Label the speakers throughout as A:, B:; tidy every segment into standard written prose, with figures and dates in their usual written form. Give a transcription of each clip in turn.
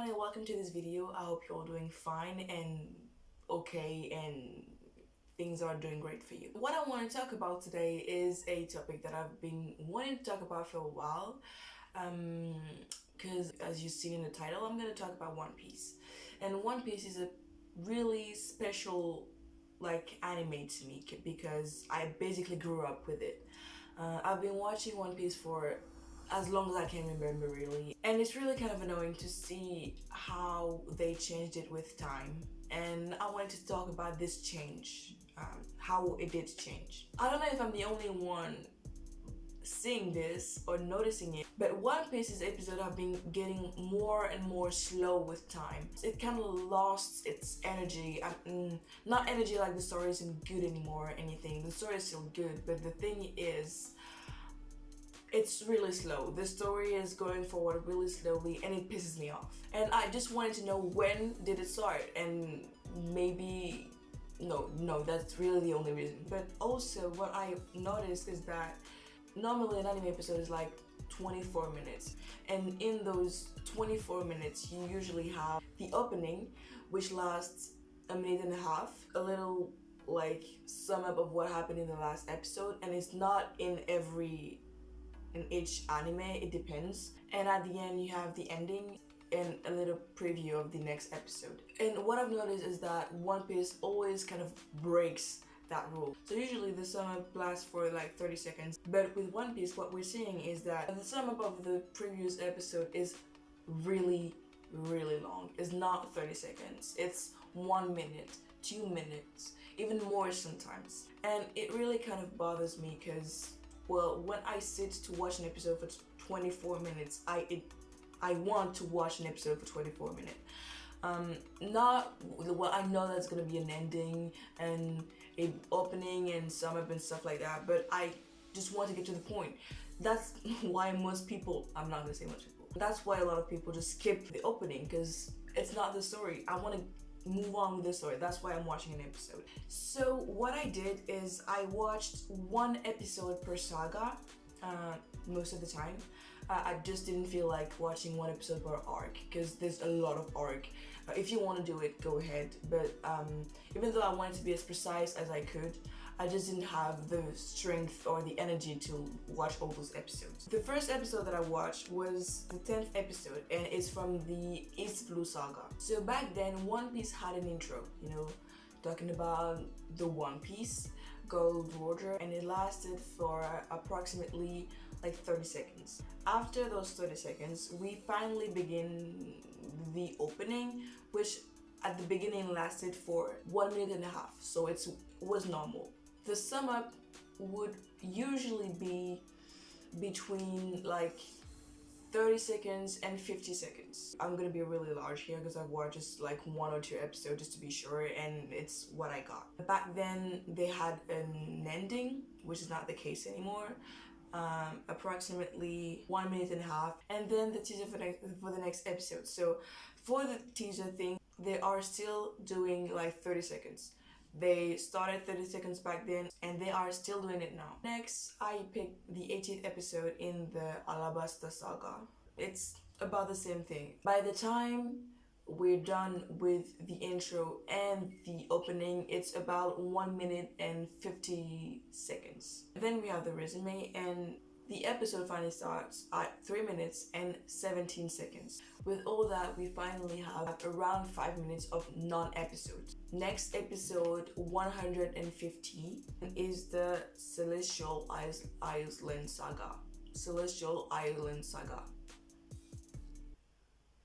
A: everyone and welcome to this video. I hope you're all doing fine and okay and things are doing great for you. What I want to talk about today is a topic that I've been wanting to talk about for a while because as you've seen in the title, I'm going to talk about One Piece. And One Piece is a really special anime to me because I basically grew up with it. I've been watching One Piece for as long as I can remember, really, and it's really kind of annoying to see how they changed it with time. And I wanted to talk about this change, how it did change. I don't know if I'm the only one seeing this or noticing it, but One Piece's episodes have been getting more and more slow with time. It kind of lost its energy. Not energy like the story isn't good anymore or anything. The story is still good, but the thing is, it's really slow. The story is going forward really slowly and it pisses me off. And I just wanted to know, when did it start? And maybe no, that's really the only reason. But also what I noticed is that normally an anime episode is like 24 minutes, and in those 24 minutes you usually have the opening, which lasts a minute and a half, a little sum up of what happened in the last episode, and it's not in each anime, it depends. And at the end you have the ending and a little preview of the next episode. And what I've noticed is that One Piece always kind of breaks that rule. So usually the sum up lasts for like 30 seconds, but with One Piece what we're seeing is that the sum up of the previous episode is really long. It's not 30 seconds, it's 1 minute, 2 minutes, even more sometimes. And it really kind of bothers me because, well, when I sit to watch an episode for 24 minutes, I want to watch an episode for 24 minutes. I know that's gonna be an ending and a opening and sum up and stuff like that, but I just want to get to the point. That's why most people, I'm not gonna say most people, that's why a lot of people just skip the opening, because it's not the story. I want to move on with the story. That's why I'm watching an episode. So what I did is I watched one episode per saga most of the time. I just didn't feel like watching one episode per arc because there's a lot of arc. If you want to do it, go ahead, but even though I wanted to be as precise as I could, I just didn't have the strength or the energy to watch all those episodes. The first episode that I watched was the 10th episode, and it's from the East Blue Saga. So back then, One Piece had an intro, talking about the One Piece, Gold Roger, and it lasted for approximately 30 seconds. After those 30 seconds, we finally begin the opening, which at the beginning lasted for 1 minute and a half, so it was normal. The sum up would usually be between 30 seconds and 50 seconds. I'm gonna be really large here because I've watched just 1 or 2 episodes just to be sure, and it's what I got. Back then they had an ending, which is not the case anymore. Approximately 1 minute and a half, and then the teaser for the next episode. So for the teaser thing, they are still doing 30 seconds. They started 30 seconds back then and they are still doing it now. Next, I picked the 18th episode in the Alabasta saga. It's about the same thing. By the time we're done with the intro and the opening, it's about 1 minute and 50 seconds. Then we have the resume, and the episode finally starts at 3 minutes and 17 seconds. With all that, we finally have around 5 minutes of non-episodes. Next episode, 150, is the Celestial Island Saga. Celestial Island Saga.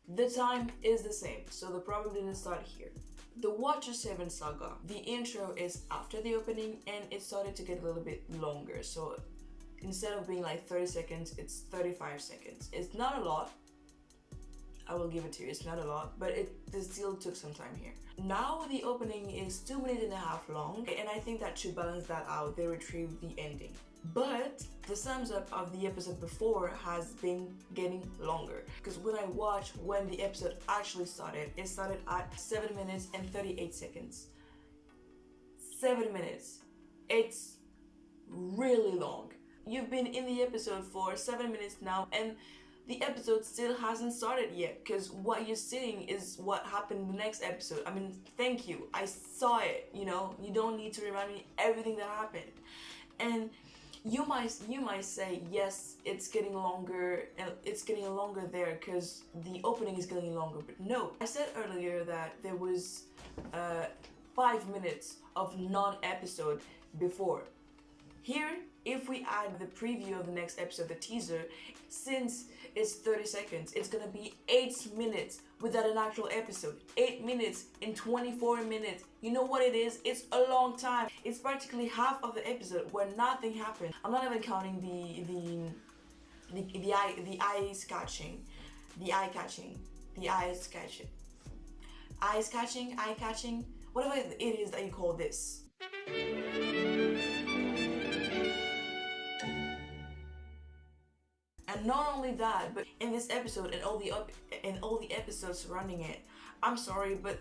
A: The time is the same, so the problem didn't start here. The Watcher 7 saga, the intro is after the opening and it started to get a little bit longer. So instead of being 30 seconds, it's 35 seconds. It's not a lot. I will give it to you, it's not a lot, but it still took some time here. Now the opening is 2 minutes and a half long, and I think that should balance that out. They retrieved the ending. But the sums up of the episode before has been getting longer, because when I watched when the episode actually started, it started at 7 minutes and 38 seconds. 7 minutes. It's really long. You've been in the episode for 7 minutes now, and the episode still hasn't started yet, because what you're seeing is what happened in the next episode. I mean, thank you, I saw it, you know, you don't need to remind me everything that happened. And you might say, yes, it's getting longer, and it's getting longer there because the opening is getting longer. But no, I said earlier that there was 5 minutes of non-episode before. Here, if we add the preview of the next episode, the teaser, since it's 30 seconds, it's gonna be 8 minutes without an actual episode. 8 minutes in 24 minutes. You know what it is? It's a long time. It's practically half of the episode where nothing happened. I'm not even counting the eye catching, whatever it is that you call this. And not only that, but in this episode and all the episodes surrounding it, I'm sorry, but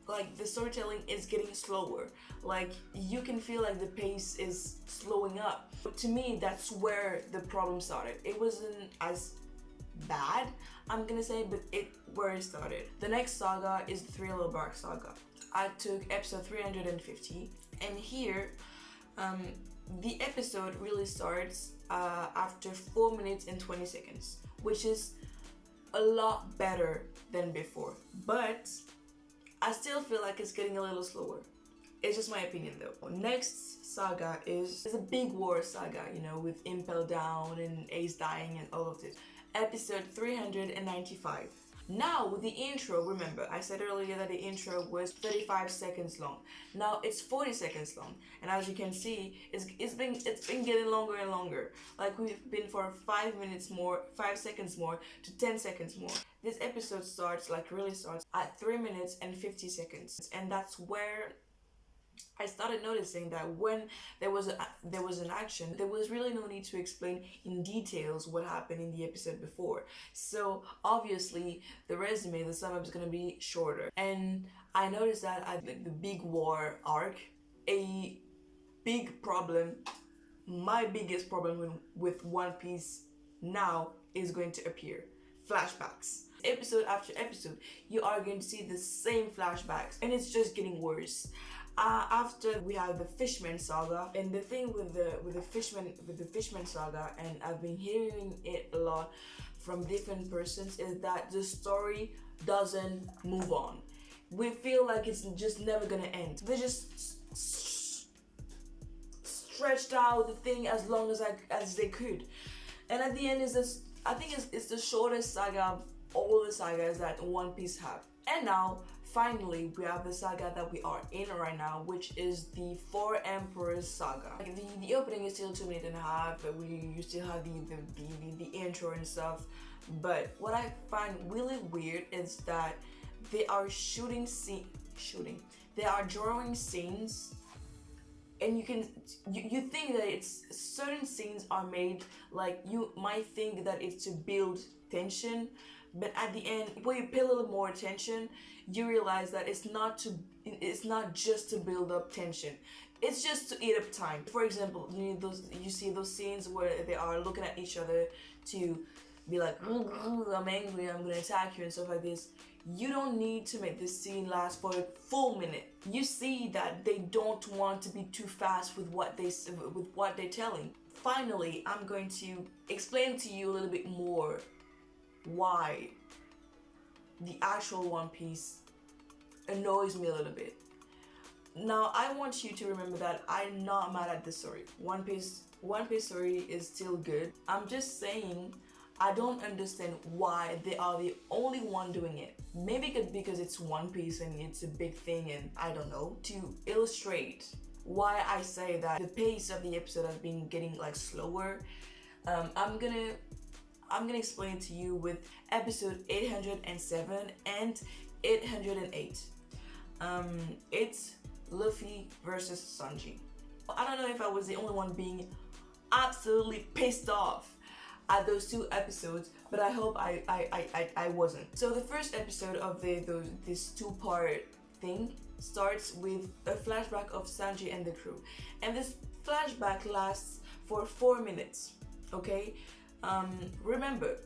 A: like the storytelling is getting slower. Like you can feel like the pace is slowing up. But to me, that's where the problem started. It wasn't as bad, I'm gonna say, but where it started. The next saga is the Thriller Bark saga. I took episode 350, and here, the episode really starts after 4 minutes and 20 seconds, which is a lot better than before. But I still feel like it's getting a little slower. It's just my opinion though. Next saga is a big war saga, you know, with Impel down and Ace dying and all of this. Episode 395. Now with the intro, remember I said earlier that the intro was 35 seconds long. Now it's 40 seconds long, and as you can see, it's been getting longer and longer. Like we've been for 5 seconds more to 10 seconds more. This episode really starts at 3 minutes and 50 seconds, and that's where I started noticing that when there was an action, there was really no need to explain in details what happened in the episode before. So obviously the sum up is gonna be shorter. And I noticed that at the big war arc, a big problem, my biggest problem with One Piece now is going to appear. Flashbacks. Episode after episode, you are going to see the same flashbacks, and it's just getting worse. After we have the Fishman saga, and the thing with the Fishman saga, and I've been hearing it a lot from different persons, is that the story doesn't move on. We feel like it's just never gonna end. They just stretched out the thing as long as they could, and at the end is this. I think it's the shortest saga of all the sagas that One Piece have. And now, finally, we have the saga that we are in right now, which is the Four Emperors saga. The opening is still 2.5 minutes, but you still have the intro and stuff. But what I find really weird is that they are they are drawing scenes, and you think that it's certain scenes are made, like you might think that it's to build tension, but at the end, when you pay a little more attention, you realize that it's not just to build up tension. It's just to eat up time. For example, you see those scenes where they are looking at each other to be like, I'm angry, I'm gonna attack you and stuff like this. You don't need to make this scene last for a full minute. You see that they don't want to be too fast with what they're telling. Finally, I'm going to explain to you a little bit more why the actual One Piece annoys me a little bit. Now, I want you to remember that I'm not mad at the story. One Piece story is still good. I'm just saying I don't understand why they are the only one doing it. Maybe because it's One Piece and it's a big thing, and I don't know. To illustrate why I say that the pace of the episode has been getting like slower, I'm gonna explain it to you with episode 807 and 808. It's Luffy versus Sanji. I don't know if I was the only one being absolutely pissed off at those two episodes, but I hope I wasn't. So the first episode of this two-part thing starts with a flashback of Sanji and the crew, and this flashback lasts for 4 minutes. Okay, remember,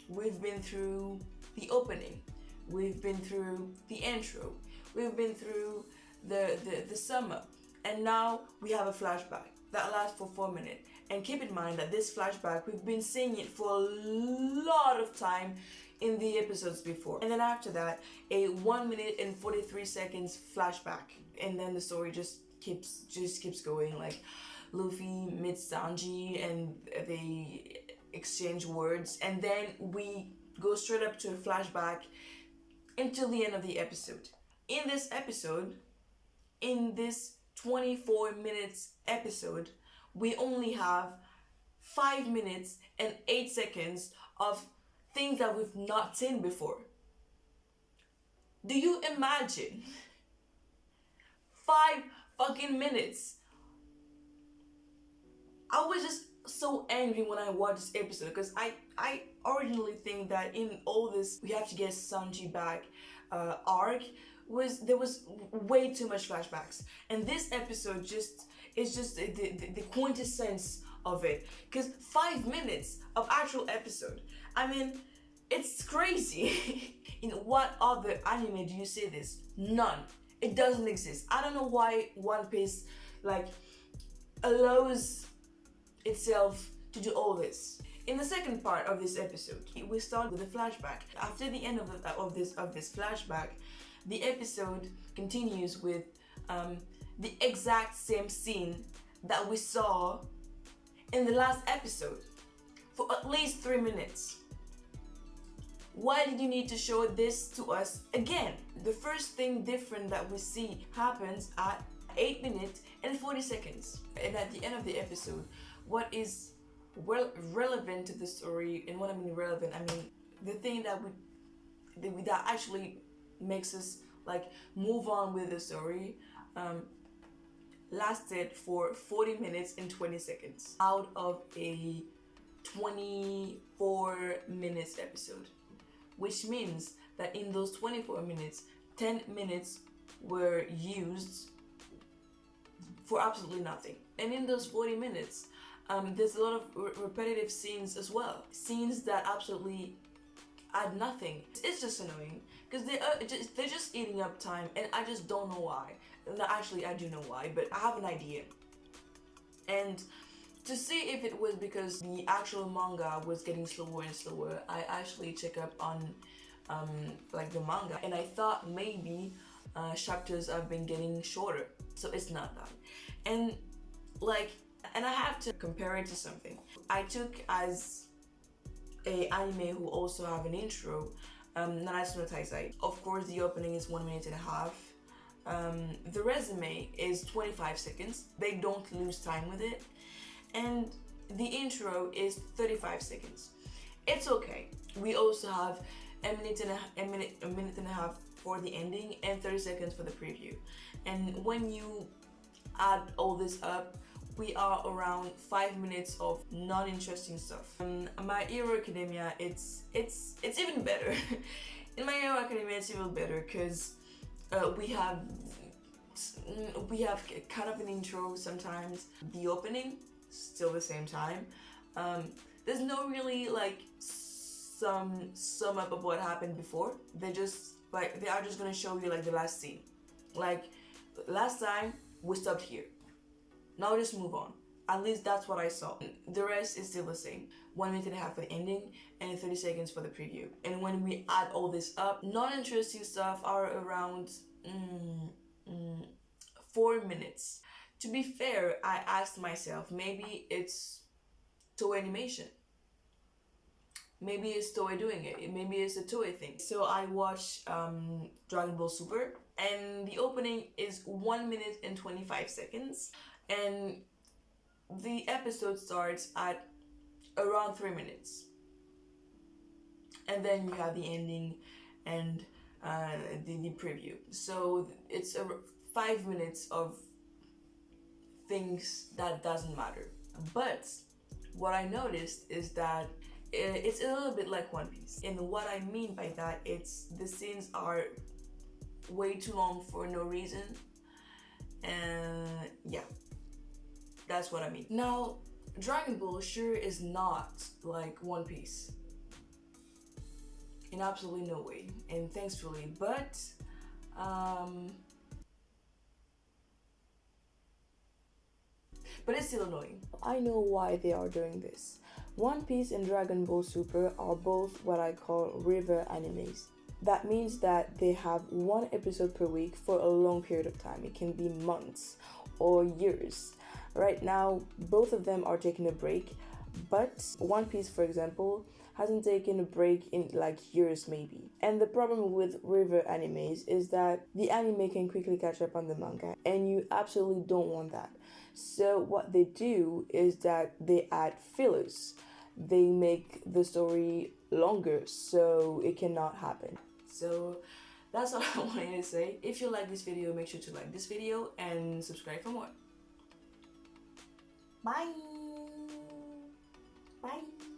A: we've been through the opening, we've been through the intro, we've been through the summer, and now we have a flashback that lasts for 4 minutes. And keep in mind that this flashback, we've been seeing it for a lot of time in the episodes before. And then after that, a 1 minute and 43 seconds flashback. And then the story just keeps going. Like Luffy meets Sanji and they exchange words. And then we go straight up to a flashback until the end of the episode. In this episode, in this 24 minutes episode, we only have 5 minutes and 8 seconds of things that we've not seen before. Do you imagine 5 fucking minutes? I was just so angry when I watched this episode because I originally think that in all this we have to get Sanji back arc there was way too much flashbacks, and this episode is just the quintessence of it, because 5 minutes of actual episode, I mean, it's crazy. In what other anime do you say this? None. It doesn't exist. I don't know why One Piece like allows itself to do all this. In the second part of this episode, we start with a flashback. After the end of this flashback, the episode continues with the exact same scene that we saw in the last episode for at least 3 minutes. Why did you need to show this to us again? The first thing different that we see happens at 8 minutes and 40 seconds. And at the end of the episode, what is relevant to the story, and when I mean relevant, I mean the thing that actually makes us like move on with the story, lasted for 40 minutes and 20 seconds out of a 24 minutes episode, which means that in those 24 minutes, 10 minutes were used for absolutely nothing. And in those 40 minutes, there's a lot of repetitive scenes as well. Scenes that absolutely add nothing. It's just annoying because they're just eating up time, and I just don't know why. No, actually, I do know why, but I have an idea. And to see if it was because the actual manga was getting slower and slower, I actually check up on like the manga, and I thought maybe chapters have been getting shorter. So it's not that. And I have to compare it to something. I took as a anime who also have an intro, Nanatsu no Taizai. Of course, the opening is 1 minute and a half. The resume is 25 seconds. They don't lose time with it. And the intro is 35 seconds. It's okay. We also have a minute and a half for the ending and 30 seconds for the preview. And when you add all this up, we are around 5 minutes of non-interesting stuff. My Hero Academia, it's even better. In My Hero Academia, it's even better because we have kind of an intro sometimes. The opening, still the same time. There's no really like sum up of what happened before. They are just gonna show you like the last scene. Like last time we stopped here. Now just move on. At least that's what I saw. The rest is still the same. 1 minute and a half for the ending and 30 seconds for the preview. And when we add all this up, non-interesting stuff are around 4 minutes. To be fair, I asked myself, maybe it's Toei Animation. Maybe it's Toei doing it. Maybe it's a Toei thing. So I watched Dragon Ball Super, and the opening is 1 minute and 25 seconds. And the episode starts at around 3 minutes. And then you have the ending and the preview. So it's 5 minutes of things that doesn't matter. But what I noticed is that it's a little bit like One Piece. And what I mean by that, it's the scenes are way too long for no reason. And yeah, that's what I mean. Now, Dragon Ball sure is not like One Piece. in absolutely no way, and thankfully. But it's still annoying. I know why they are doing this. One Piece and Dragon Ball Super are both what I call river animes. That means that they have one episode per week for a long period of time. It can be months or years. Right now, both of them are taking a break, but One Piece, for example, hasn't taken a break in like years maybe. And the problem with river animes is that the anime can quickly catch up on the manga, and you absolutely don't want that. So what they do is that they add fillers. They make the story longer so it cannot happen. So that's all I wanted to say. If you like this video, make sure to like this video and subscribe for more. Bye. Bye.